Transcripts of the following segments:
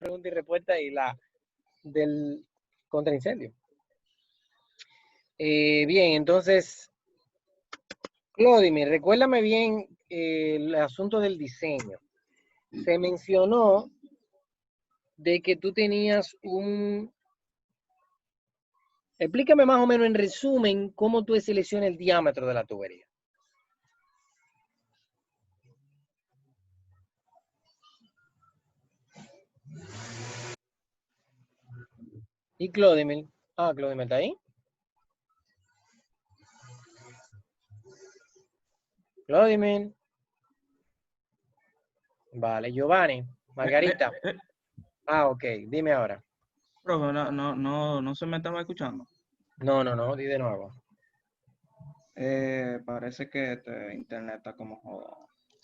pregunta y respuesta y la del contraincendio. Bien, entonces, Clodimir, recuérdame bien el asunto del diseño. Se mencionó de que tú tenías un... Explícame más o menos en resumen cómo tú seleccionas el diámetro de la tubería. ¿Y Clodimir? Ah, Clodimir está ahí. Clodimir. Vale, Giovanni, Margarita. Ah, ok, dime ahora. Profe, no se me estaba escuchando. No, di de nuevo. Parece que este internet está como jodido.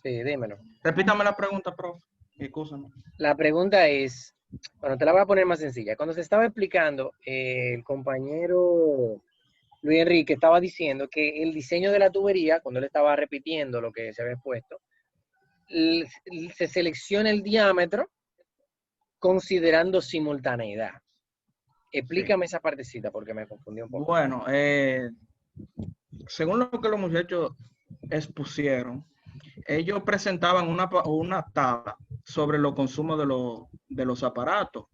Sí, dímelo. Repítame la pregunta, profe. Excúsame. La pregunta es, bueno, te la voy a poner más sencilla. Cuando se estaba explicando, el compañero Luis Enrique estaba diciendo que el diseño de la tubería, cuando él estaba repitiendo lo que se había puesto, se selecciona el diámetro considerando simultaneidad. Explícame esa partecita porque me confundí un poco. Bueno, según lo que los muchachos expusieron, ellos presentaban una tabla sobre los consumos de los aparatos.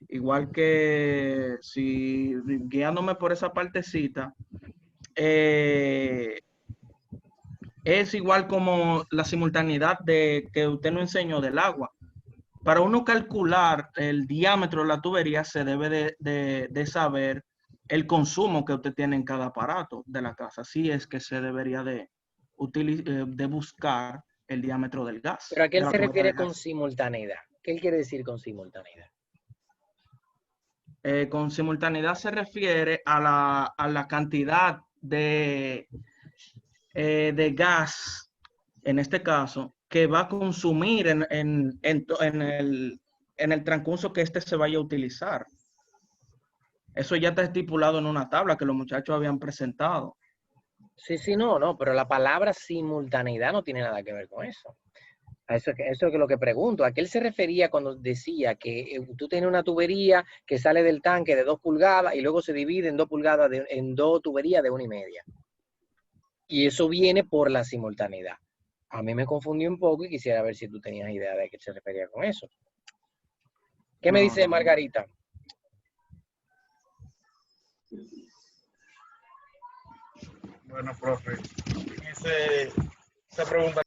Igual que si guiándome por esa partecita, es igual como la simultaneidad de que usted nos enseñó del agua. Para uno calcular el diámetro de la tubería se debe de saber el consumo que usted tiene en cada aparato de la casa. Así es que se debería de buscar el diámetro del gas. ¿Pero a qué él se refiere con simultaneidad? ¿Qué él quiere decir con simultaneidad? Con simultaneidad se refiere a la cantidad de gas, en este caso, que va a consumir en el transcurso que se vaya a utilizar. Eso ya está estipulado en una tabla que los muchachos habían presentado. Sí, no, pero la palabra simultaneidad no tiene nada que ver con eso. Eso es lo que pregunto. ¿A qué él se refería cuando decía que tú tienes una tubería que sale del tanque de 2 pulgadas y luego se divide en 2 pulgadas, en 2 tuberías de 1,5? Y eso viene por la simultaneidad. A mí me confundió un poco y quisiera ver si tú tenías idea de a qué se refería con eso. ¿Qué me dice Margarita? Bueno, profe, esa pregunta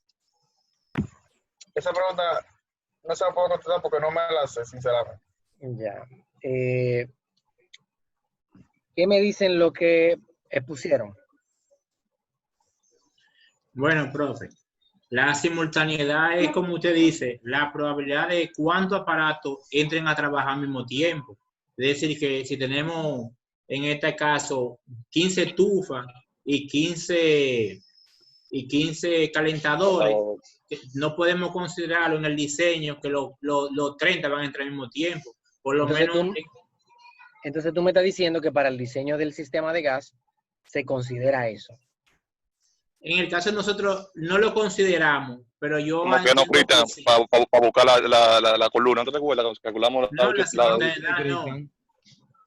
no se la puedo contestar porque no me la sé, sinceramente. Ya. ¿Qué me dicen lo que expusieron? Bueno, profe, la simultaneidad es, como usted dice, la probabilidad de cuántos aparatos entren a trabajar al mismo tiempo. Es decir, que si tenemos, en este caso, 15 estufas y 15 calentadores, no podemos considerarlo en el diseño que los 30 van a entrar al mismo tiempo. Por lo menos... Entonces tú me estás diciendo que para el diseño del sistema de gas se considera eso. En el caso de nosotros no lo consideramos, pero yo... Como que no, Cristian, para buscar la columna, ¿no te acuerdas? Calculamos no, la simultaneidad no.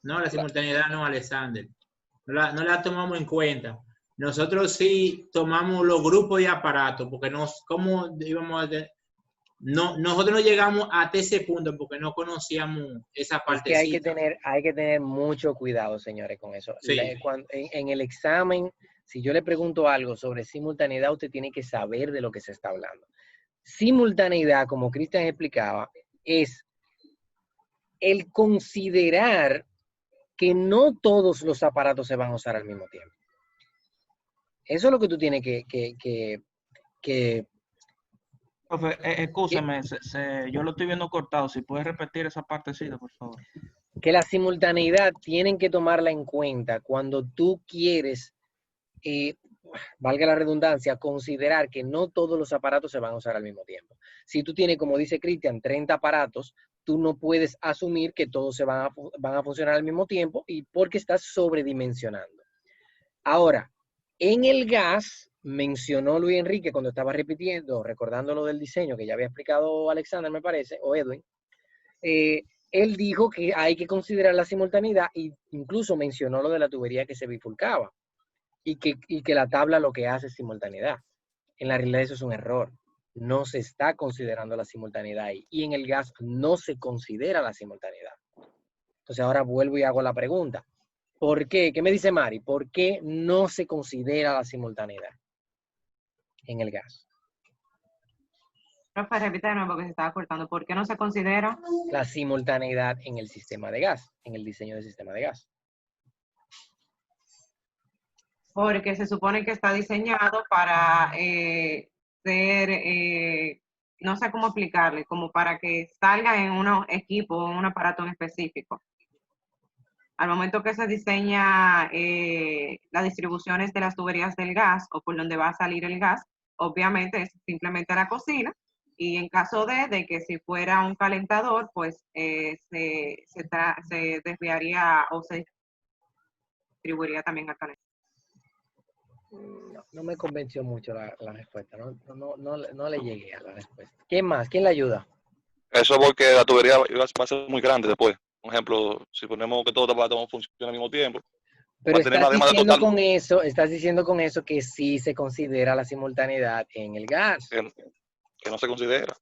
No, la simultaneidad no, Alexander. No la tomamos en cuenta. Nosotros sí tomamos los grupos de aparatos, porque nosotros no llegamos hasta ese punto porque no conocíamos esa parte. Es que hay que tener mucho cuidado, señores, con eso. Sí. En el examen, si yo le pregunto algo sobre simultaneidad, usted tiene que saber de lo que se está hablando. Simultaneidad, como Cristian explicaba, es el considerar que no todos los aparatos se van a usar al mismo tiempo. Eso es lo que tú tienes que Profe, escúcheme, yo lo estoy viendo cortado. Si puedes repetir esa partecita, por favor. Que la simultaneidad tienen que tomarla en cuenta cuando tú quieres, valga la redundancia, considerar que no todos los aparatos se van a usar al mismo tiempo. Si tú tienes, como dice Cristian, 30 aparatos, tú no puedes asumir que todos van a funcionar al mismo tiempo y porque estás sobredimensionando. Ahora, en el gas, mencionó Luis Enrique cuando estaba repitiendo, recordando lo del diseño que ya había explicado Alexander, me parece, o Edwin, él dijo que hay que considerar la simultaneidad e incluso mencionó lo de la tubería que se bifurcaba y que la tabla lo que hace es simultaneidad. En la realidad eso es un error. No se está considerando la simultaneidad ahí. Y en el gas no se considera la simultaneidad. Entonces ahora vuelvo y hago la pregunta. ¿Por qué? ¿Qué me dice Mari? ¿Por qué no se considera la simultaneidad en el gas? Profe, repite de nuevo porque se estaba cortando. ¿Por qué no se considera? La simultaneidad en el sistema de gas, en el diseño del sistema de gas. Porque se supone que está diseñado para ser, no sé cómo explicarle, como para que salga en un equipo, en un aparato en específico. Al momento que se diseña las distribuciones de las tuberías del gas o por donde va a salir el gas, obviamente es simplemente la cocina. Y en caso de que si fuera un calentador, pues se desviaría o se distribuiría también al calentador. No me convenció mucho la respuesta. No le llegué a la respuesta. ¿Quién más? ¿Quién le ayuda? Eso porque la tubería va a ser muy grande después. Por ejemplo, si ponemos que todo funcione al mismo tiempo, Pero va a tener una estás demanda diciendo total con eso, estás diciendo con eso que sí se considera la simultaneidad en el gas. que no se considera.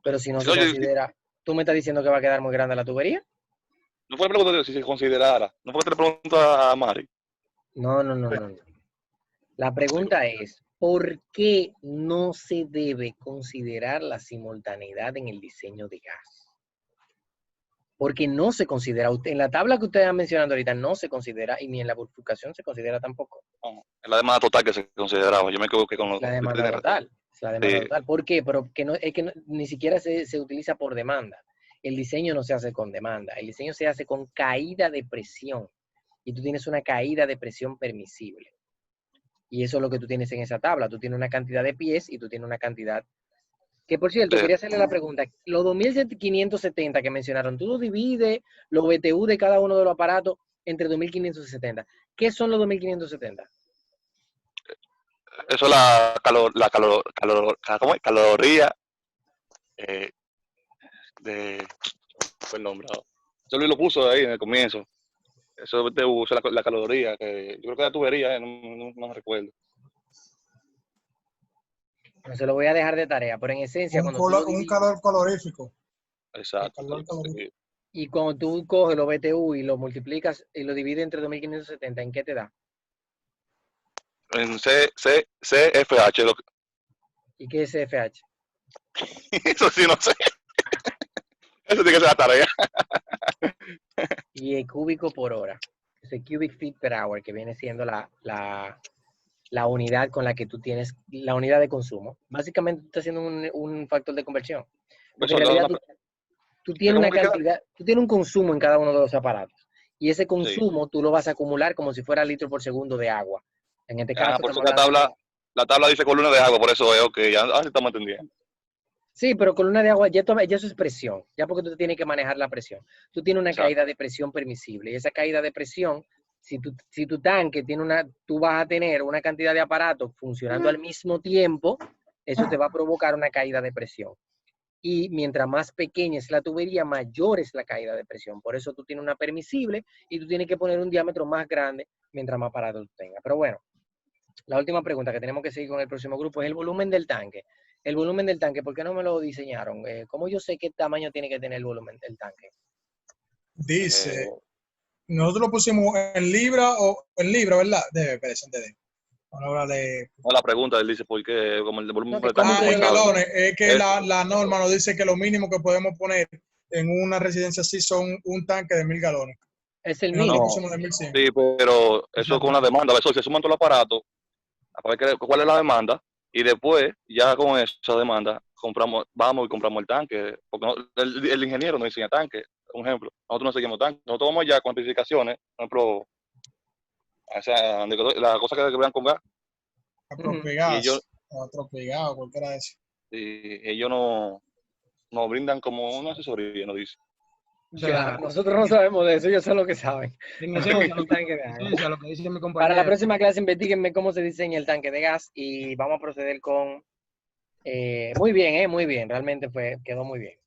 Pero si no Si se no, considera, ¿tú me estás diciendo que va a quedar muy grande la tubería? no fue la pregunta si se considerara. No fue que te le pregunto a Mari. No. La pregunta es, ¿por qué no se debe considerar la simultaneidad en el diseño de gas? Porque no se considera, en la tabla que ustedes han mencionado ahorita no se considera y ni en la bifurcación se considera tampoco. No, es la demanda total que se consideraba. Yo me equivoqué con La demanda total. Es la demanda total. ¿Por qué? Pero que no, es que ni siquiera se utiliza por demanda. El diseño no se hace con demanda. El diseño se hace con caída de presión. Y tú tienes una caída de presión permisible. Y eso es lo que tú tienes en esa tabla. Tú tienes una cantidad de pies y tú tienes una cantidad. Que por cierto, quería hacerle la pregunta. Los 2570 que mencionaron, tú lo divides los BTU de cada uno de los aparatos entre 2570. ¿Qué son los 2570? Eso es ¿cómo es? Caloría de... Fue el nombre. Yo lo puso ahí en el comienzo. Eso te usa la caloría, que yo creo que la tubería, no me recuerdo. No se lo voy a dejar de tarea, pero en esencia, Un calor calorífico. Exacto. Y cuando tú coges los BTU y lo multiplicas y lo divides entre 2570, ¿en qué te da? En CFH. ¿Y qué es CFH? Eso sí, no sé. Eso tiene que ser la tarea. Y el cúbico por hora. Es el cubic feet per hour, que viene siendo la unidad con la que tú tienes, la unidad de consumo. Básicamente tú estás haciendo un factor de conversión. Porque en realidad tú tienes una cantidad, tú tienes un consumo en cada uno de los aparatos. Y ese consumo tú lo vas a acumular como si fuera litro por segundo de agua. En este caso, por eso la tabla dice columna de agua, por eso veo que ya estamos entendiendo. Sí, pero columna de agua, ya eso es presión, ya porque tú tienes que manejar la presión. Tú tienes una caída de presión permisible, y esa caída de presión, si tu tanque tú vas a tener una cantidad de aparatos funcionando al mismo tiempo, eso te va a provocar una caída de presión. Y mientras más pequeña es la tubería, mayor es la caída de presión. Por eso tú tienes una permisible y tú tienes que poner un diámetro más grande mientras más aparatos tú tengas. Pero bueno, la última pregunta que tenemos que seguir con el próximo grupo es el volumen del tanque. El volumen del tanque, ¿por qué no me lo diseñaron? ¿Cómo yo sé qué tamaño tiene que tener el volumen del tanque? Dice, nosotros lo pusimos en libra, ¿verdad? No, la pregunta, él dice, ¿por qué? Como el volumen del tanque. En galones. Es que la norma nos dice que lo mínimo que podemos poner en una residencia así son un tanque de 1000 galones. Es el mínimo. Sí, pero eso con una demanda. Eso se suman todos los aparatos, a ver cuál es la demanda. Y después, ya con esa demanda, vamos y compramos el tanque. Porque el ingeniero no diseña tanque, un ejemplo. Nosotros no seguimos tanque. Nosotros vamos ya con especificaciones, por ejemplo, la cosa que vean con gas. Atropegado, cualquiera de eso. Y ellos nos brindan como una asesoría, nos dice. Claro, nosotros no sabemos de eso, ellos son los que saben. Para la próxima clase, investiguenme cómo se diseña el tanque de gas y vamos a proceder con... muy bien, realmente quedó muy bien.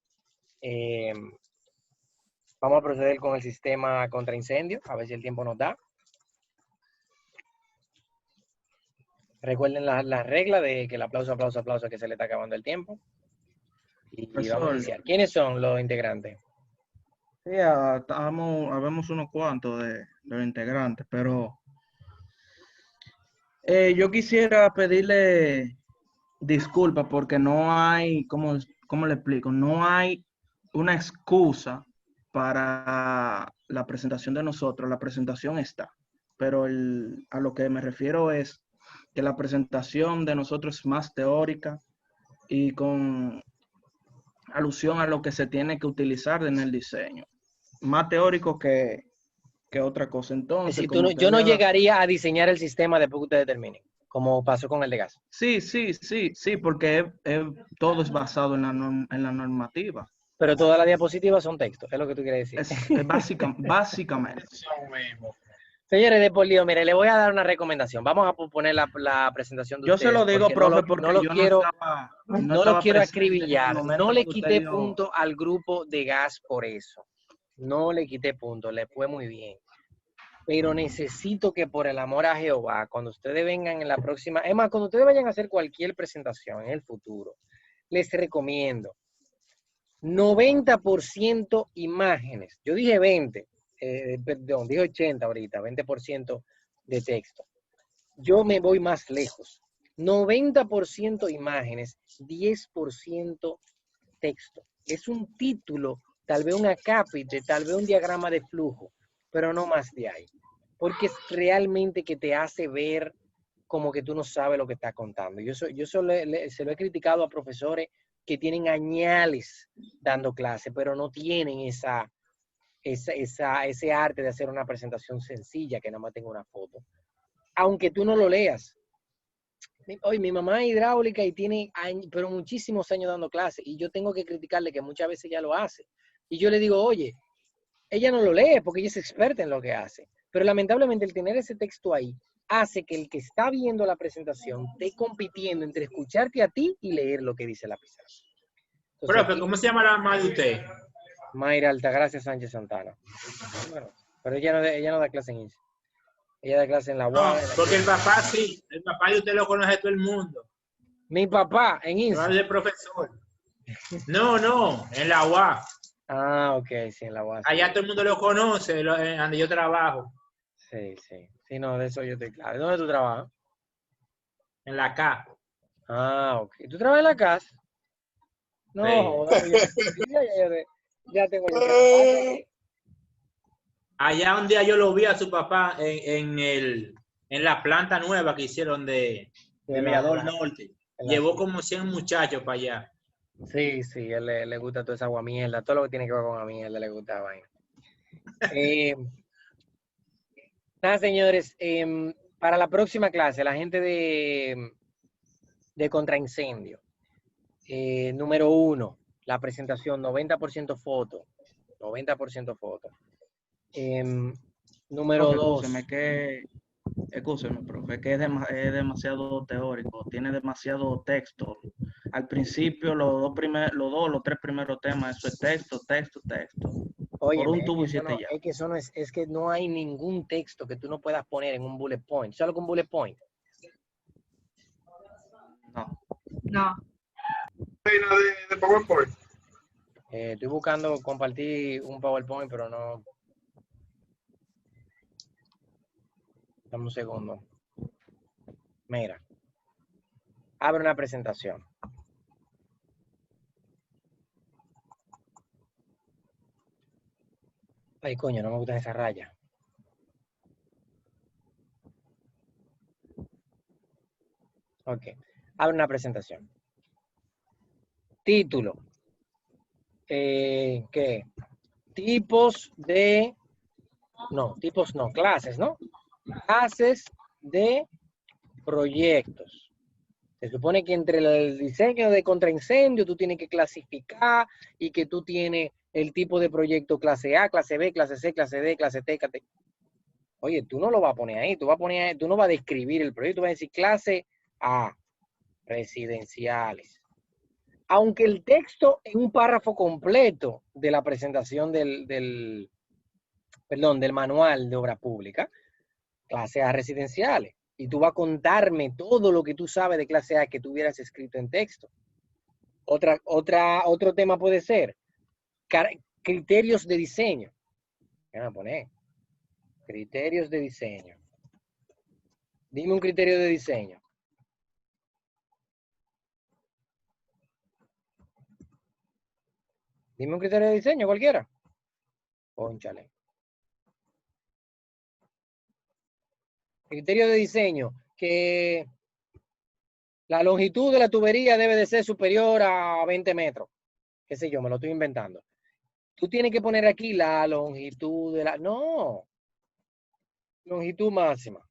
Vamos a proceder con el sistema contra incendio, a ver si el tiempo nos da. Recuerden la regla de que el aplauso, aplauso, aplauso, que se le está acabando el tiempo. Y vamos a Profesor. iniciar. ¿Quiénes son los integrantes? Sí, habemos unos cuantos de los integrantes, pero yo quisiera pedirle disculpas porque no hay, ¿cómo le explico? No hay una excusa para la presentación de nosotros. La presentación está, pero a lo que me refiero es que la presentación de nosotros es más teórica y con alusión a lo que se tiene que utilizar en el diseño. Más teórico que otra cosa. Entonces, Si como yo no había- llegaría a diseñar el sistema después que ustedes terminen, como pasó con el de gas. Sí, porque todo es basado en la normativa. Pero todas las diapositivas son textos, es lo que tú quieres decir. Es básicamente. Eso mismo. Señores de Polío, mire, le voy a dar una recomendación. Vamos a poner la presentación de Yo ustedes. se lo digo, porque profe, porque no lo yo quiero, no no lo estaba quiero presente en el acribillar. momento No le que usted quité dio. punto al grupo de gas por eso. No le quité punto, le fue muy bien. Pero necesito que por el amor a Jehová, cuando ustedes vengan en la próxima, es más, cuando ustedes vayan a hacer cualquier presentación en el futuro, les recomiendo 90% imágenes. Yo dije 20, perdón, dije 80 ahorita, 20% de texto. Yo me voy más lejos. 90% imágenes, 10% texto. Es un título, tal vez un acápite, tal vez un diagrama de flujo, pero no más de ahí. Porque es realmente que te hace ver como que tú no sabes lo que estás contando. Yo se lo he criticado a profesores que tienen añales dando clase, pero no tienen ese arte de hacer una presentación sencilla que nada más tenga una foto. Aunque tú no lo leas. Hoy mi mamá es hidráulica y tiene años, pero muchísimos años dando clases, y yo tengo que criticarle que muchas veces ella lo hace. Y yo le digo, oye, ella no lo lee porque ella es experta en lo que hace. Pero lamentablemente el tener ese texto ahí hace que el que está viendo la presentación esté compitiendo entre escucharte a ti y leer lo que dice la pizarra. Entonces, Profe, ¿cómo se llama la mamá de usted? Mayra Altagracia Sánchez Santana. Bueno, pero ella no da clase en INSE. Ella da clase en la No, UAS. porque el papá sí, el papá de usted lo conoce todo el mundo. Mi papá en No INSE. es el profesor. No, en la UA. Ah, ok, sí, en la UAS. Allá todo el mundo lo conoce, donde yo trabajo, Sí. Sí, no, de eso yo estoy claro. ¿Dónde tú trabajas? en la K. Ah, ok. ¿Tú trabajas en la casa? No, Sí. joder, ya tengo yo que Allá un día yo lo vi a su papá en la planta nueva que hicieron de Mirador Norte. Llevó como 100 muchachos para allá. Sí, él le gusta toda esa aguamierda, todo lo que tiene que ver con aguamierda le gusta la vaina. Nada, señores, para la próxima clase, la gente de contraincendio, número 1, la presentación 90% foto, 90% foto. Número 2. Escúcheme, profe, que es demasiado teórico, tiene demasiado texto. Al principio, los tres primeros temas, eso es texto. Oye, Por un tubo y siete ya. es que eso no es que no hay ningún texto que tú no puedas poner en un bullet point. ¿Sabes con bullet point? No. De PowerPoint. Estoy buscando compartir un PowerPoint, pero no. Dame un segundo. Mira. Abre una presentación. Ay, coño, no me gustan esas rayas. Ok. Abre una presentación. Título. ¿Qué? Tipos de... No, tipos no, clases, ¿no? Clases de proyectos. Se supone que entre el diseño de contraincendio tú tienes que clasificar y que tú tienes el tipo de proyecto clase A, clase B, clase C, clase D, clase T, clase... Oye, tú no lo vas a poner ahí, tú no vas a describir el proyecto, tú vas a decir clase A, residenciales. aunque el texto en un párrafo completo de la presentación del manual de obra pública, clase A residenciales, y tú vas a contarme todo lo que tú sabes de clase A que tú hubieras escrito en texto. Otro tema puede ser criterios de diseño. ¿Qué van a poner? Criterios de diseño. Dime un criterio de diseño. Dime un criterio de diseño cualquiera. Pónchale. Criterio de diseño, que la longitud de la tubería debe de ser superior a 20 metros. Qué sé yo, me lo estoy inventando. Tú tienes que poner aquí la longitud de la... No. Longitud máxima.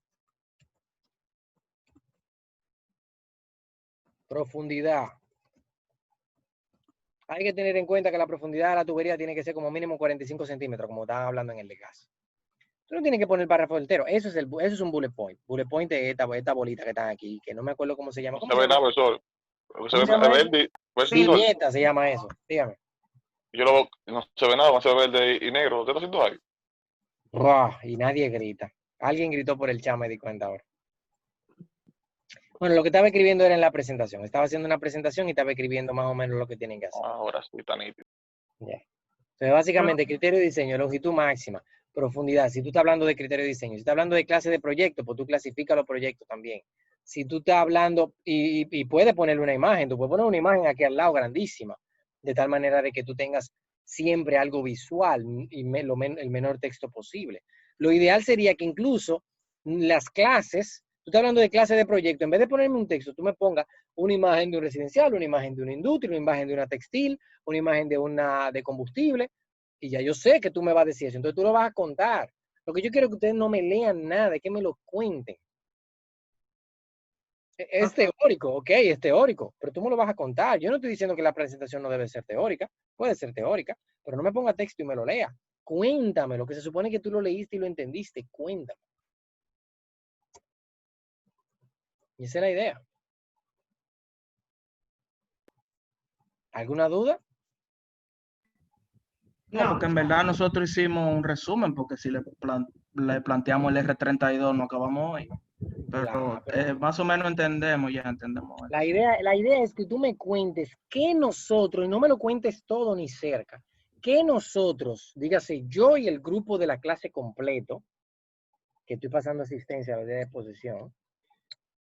Profundidad. Hay que tener en cuenta que la profundidad de la tubería tiene que ser como mínimo 45 centímetros, como estaban hablando en el de gas. Tú no tienes que poner el párrafo entero. Eso es un bullet point. Bullet point es esta bolita que están aquí, que no me acuerdo cómo se llama. No se ve nada, profesor. ¿Cómo se llama eso? Verde, Viñeta se llama eso. Dígame. no se ve nada, se ve verde y negro. ¿Usted está haciendo ahí? Y nadie grita. Alguien gritó por el chat, me di cuenta ahora. Bueno, lo que estaba escribiendo era en la presentación. Estaba haciendo una presentación y estaba escribiendo más o menos lo que tienen que hacer. Ahora sí, está nítido. Yeah. Entonces, básicamente, criterio de diseño, longitud máxima, profundidad. Si tú estás hablando de criterio de diseño, si estás hablando de clase de proyecto, pues tú clasificas los proyectos también. Si tú estás hablando, y puedes ponerle una imagen, tú puedes poner una imagen aquí al lado grandísima, de tal manera de que tú tengas siempre algo visual y el menor texto posible. Lo ideal sería que incluso las clases, tú estás hablando de clase de proyecto, en vez de ponerme un texto, tú me pongas una imagen de un residencial, una imagen de una industria, una imagen de una textil, una imagen de combustible, y ya yo sé que tú me vas a decir eso, entonces tú lo vas a contar. Lo que yo quiero es que ustedes no me lean nada, es que me lo cuenten. Es teórico, ok, es teórico, pero tú me lo vas a contar. Yo no estoy diciendo que la presentación no debe ser teórica, puede ser teórica, pero no me ponga texto y me lo lea. Cuéntame lo que se supone que tú lo leíste y lo entendiste, cuéntame. Y esa es la idea. ¿Alguna duda? No, porque en verdad nosotros hicimos un resumen, porque si le planteamos el R32 no acabamos hoy. Pero más o menos entendemos. La idea es que tú me cuentes que nosotros, y no me lo cuentes todo ni cerca, que nosotros, dígase yo y el grupo de la clase completo, que estoy pasando asistencia a la de exposición,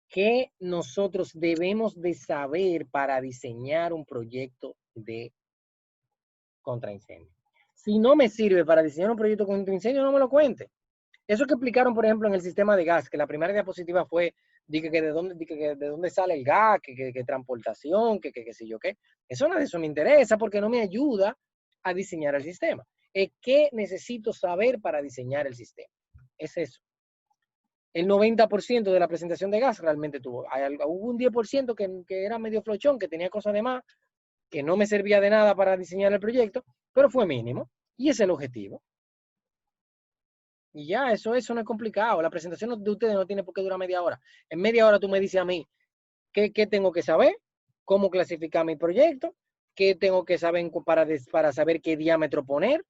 que nosotros debemos de saber para diseñar un proyecto de contraincendio. Si no me sirve para diseñar un proyecto contra incendio, no me lo cuente. Eso que explicaron, por ejemplo, en el sistema de gas, que la primera diapositiva fue de dónde sale el gas, que transportación, que sé yo qué. Eso nada de eso me interesa porque no me ayuda a diseñar el sistema. ¿Qué necesito saber para diseñar el sistema? Es eso. El 90% de la presentación de gas realmente hubo un 10% que era medio flochón, que tenía cosas de más, que no me servía de nada para diseñar el proyecto, pero fue mínimo. Y ese es el objetivo. Y ya, eso no es complicado. La presentación de ustedes no tiene por qué durar media hora. En media hora tú me dices a mí qué tengo que saber, cómo clasificar mi proyecto, qué tengo que saber para saber qué diámetro poner,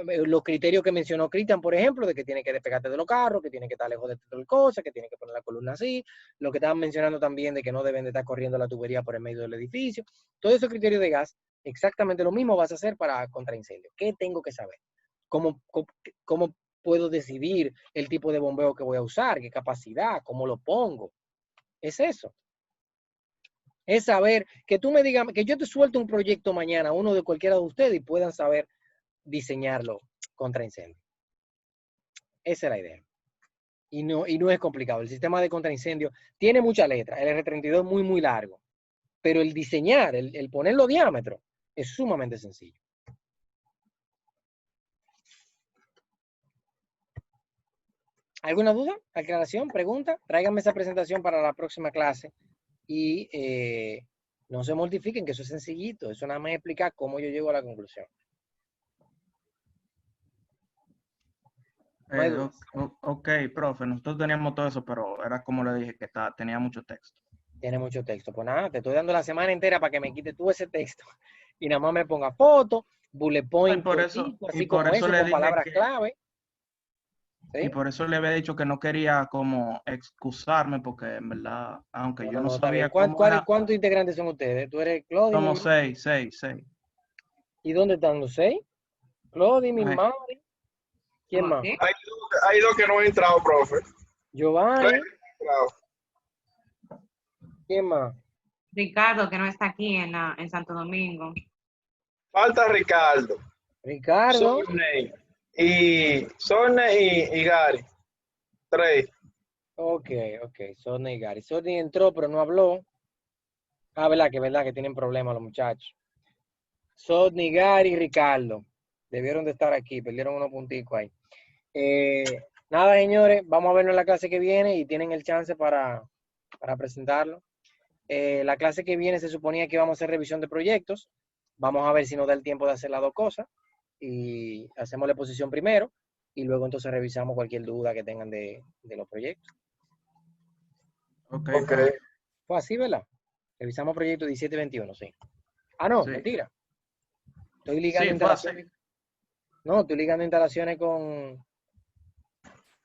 los criterios que mencionó Cristian, por ejemplo, de que tiene que despegarte de los carros, que tiene que estar lejos de tal cosa, que tiene que poner la columna así, lo que estaban mencionando también de que no deben de estar corriendo la tubería por el medio del edificio. Todos esos criterios de gas, exactamente lo mismo vas a hacer para contraincendio. ¿Qué tengo que saber? ¿Cómo puedo decidir el tipo de bombeo que voy a usar? ¿Qué capacidad? ¿Cómo lo pongo? Es eso. Es saber que tú me digas, que yo te suelte un proyecto mañana, uno de cualquiera de ustedes, y puedan saber diseñarlo contra incendio. Esa es la idea. Y no es complicado. El sistema de contraincendio tiene mucha letra. El R32 es muy, muy largo. Pero el diseñar, el ponerlo diámetro, es sumamente sencillo. ¿Alguna duda? ¿Aclaración? ¿Pregunta? Tráiganme esa presentación para la próxima clase. Y no se mortifiquen, que eso es sencillito. Eso nada más explica cómo yo llego a la conclusión. Ok, profe, nosotros teníamos todo eso, pero era como le dije, que tenía mucho texto. Tiene mucho texto. Pues nada, te estoy dando la semana entera para que me quites tú ese texto y nada más me ponga foto, bullet point, por eso- cortico, y así por como eso eso, le con dije palabras que- clave. Y ¿Sí? por eso le había dicho que no quería como excusarme, porque en verdad, aunque yo no Está bien. sabía cómo era, ¿Cuántos integrantes son ustedes? ¿Tú eres Claudia? somos 6. ¿Y dónde están los 6? Claudia, mi Ay. madre. ¿Quién más? Ok. Hay dos que no han entrado, profe. Giovanni. Entrado. ¿Quién más? Ricardo, que no está aquí en Santo Domingo. Falta Ricardo, Ricardo. Sorney y Gary. 3. Ok. Sony Gary. Sony entró, pero no habló. Ah, verdad que tienen problemas los muchachos. Sony, Gary y Ricardo. Debieron de estar aquí, perdieron unos punticos ahí. Nada, señores, vamos a vernos en la clase que viene y tienen el chance para presentarlo. La clase que viene se suponía que íbamos a hacer revisión de proyectos. Vamos a ver si nos da el tiempo de hacer las dos cosas. Y hacemos la exposición primero y luego entonces revisamos cualquier duda que tengan de los proyectos. Ok. Fue así, ¿verdad? Revisamos proyectos 17 y 21, sí. Ah, no, Sí. mentira. Estoy ligando Sí, fue así. instalaciones. No, estoy ligando instalaciones con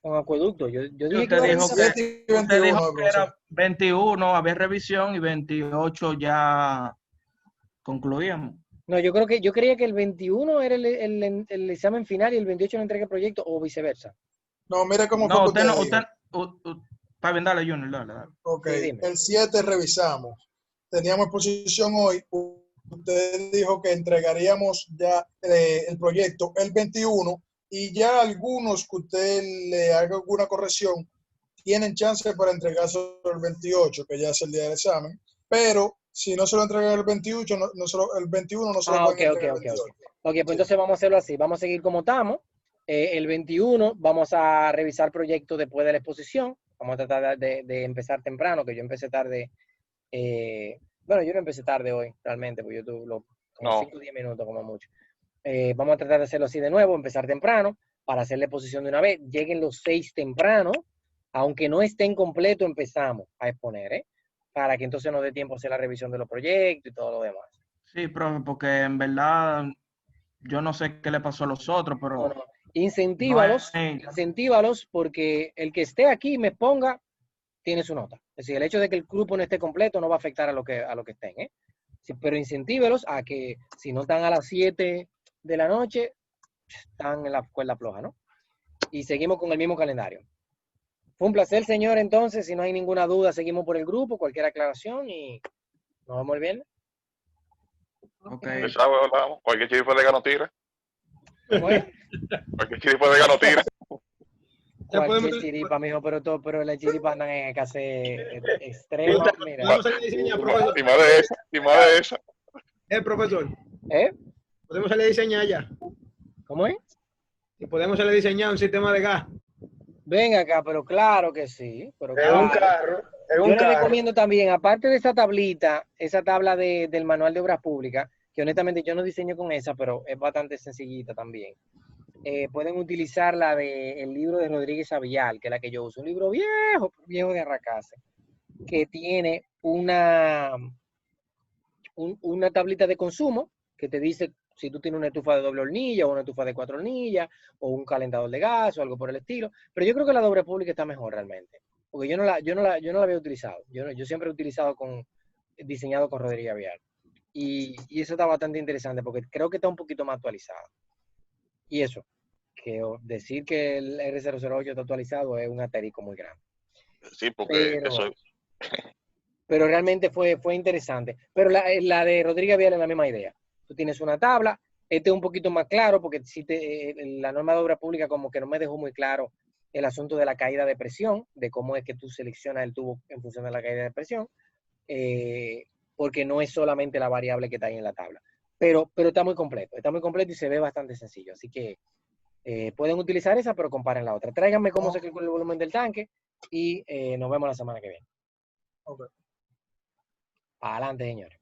acueducto. Yo dije que Usted iba a dijo revisar- que- que, usted 21, dijo que profesor. era 21, había revisión y 28 ya concluíamos. No, yo creía que el 21 era el examen final y el 28 la entrega de proyecto o viceversa. No, mire cómo No, fue usted que no, usted usted, está bien, dale, Junior, dale. Ok, Sí, dime. el 7 revisamos. Teníamos exposición hoy. Usted dijo que entregaríamos ya el proyecto el 21 y ya algunos que usted le haga alguna corrección tienen chance para entregarse el 28, que ya es el día del examen, pero si no se lo entregan el 28, el 21 no se lo Ah, pueden ok. entregar el 28. Ok, pues entonces vamos a hacerlo así. Vamos a seguir como estamos. El 21 vamos a revisar proyectos después de la exposición. Vamos a tratar de empezar temprano, que yo empecé tarde. Bueno, yo no empecé tarde hoy, realmente, porque yo tuve como No. 5 o 10 minutos como mucho. Vamos a tratar de hacerlo así de nuevo, empezar temprano, para hacer la exposición de una vez. Lleguen los 6 temprano, aunque no estén completos, empezamos a exponer, ¿eh? Para que entonces nos dé tiempo a hacer la revisión de los proyectos y todo lo demás. Sí, profe, porque en verdad yo no sé qué le pasó a los otros, pero No. Incentívalos, no es- incentívalos, porque el que esté aquí y me exponga, tiene su nota. Es decir, el hecho de que el grupo no esté completo no va a afectar a lo que estén, ¿eh? Sí, pero incentívelos a que si no están a las 7 de la noche, están en la cuerda floja, ¿no? Y seguimos con el mismo calendario. Fue un placer, señor, entonces, si no hay ninguna duda, seguimos por el grupo, cualquier aclaración y nos vemos el viernes. Ok. ¿Usted sabe, verdad? Cualquier chiripa de gano tira. ¿Cómo es? Cualquier chiripa de gano tira. Cualquier chiripa, mijo, pero las chiripas andan en escasez extrema, mira. Podemos salir a diseñar, profesor. Y más de esa, y más de esa. Profesor, ¿Eh? podemos salir a diseñar ya. ¿Cómo es? Y podemos salir a diseñar un sistema de gas. Ven acá, pero claro que sí. Pero Es un claro. carro. Es Yo un le carro. recomiendo también, aparte de esa tablita, esa tabla del manual de obras públicas, que honestamente yo no diseño con esa, pero es bastante sencillita también. Pueden utilizar la del libro de Rodríguez Avial, que es la que yo uso, un libro viejo de arracase, que tiene una tablita de consumo que te dice si tú tienes una estufa de doble hornilla o una estufa de 4 hornillas o un calentador de gas o algo por el estilo. Pero yo creo que la de obra pública está mejor realmente, porque yo no la había utilizado. Yo siempre he utilizado diseñado con Rodríguez Avial. Y eso está bastante interesante porque creo que está un poquito más actualizado. Y eso, que decir que el R008 está actualizado es un asterisco muy grande. Sí, porque Pero- eso Pero realmente fue interesante. Pero la de Rodríguez Avial es la misma idea. Tú tienes una tabla, este es un poquito más claro porque la norma de obra pública como que no me dejó muy claro el asunto de la caída de presión, de cómo es que tú seleccionas el tubo en función de la caída de presión, porque no es solamente la variable que está ahí en la tabla. Pero está muy completo y se ve bastante sencillo. Así que pueden utilizar esa, pero comparen la otra. Tráiganme cómo se calcula el volumen del tanque y nos vemos la semana que viene. Ok. Adelante, señores.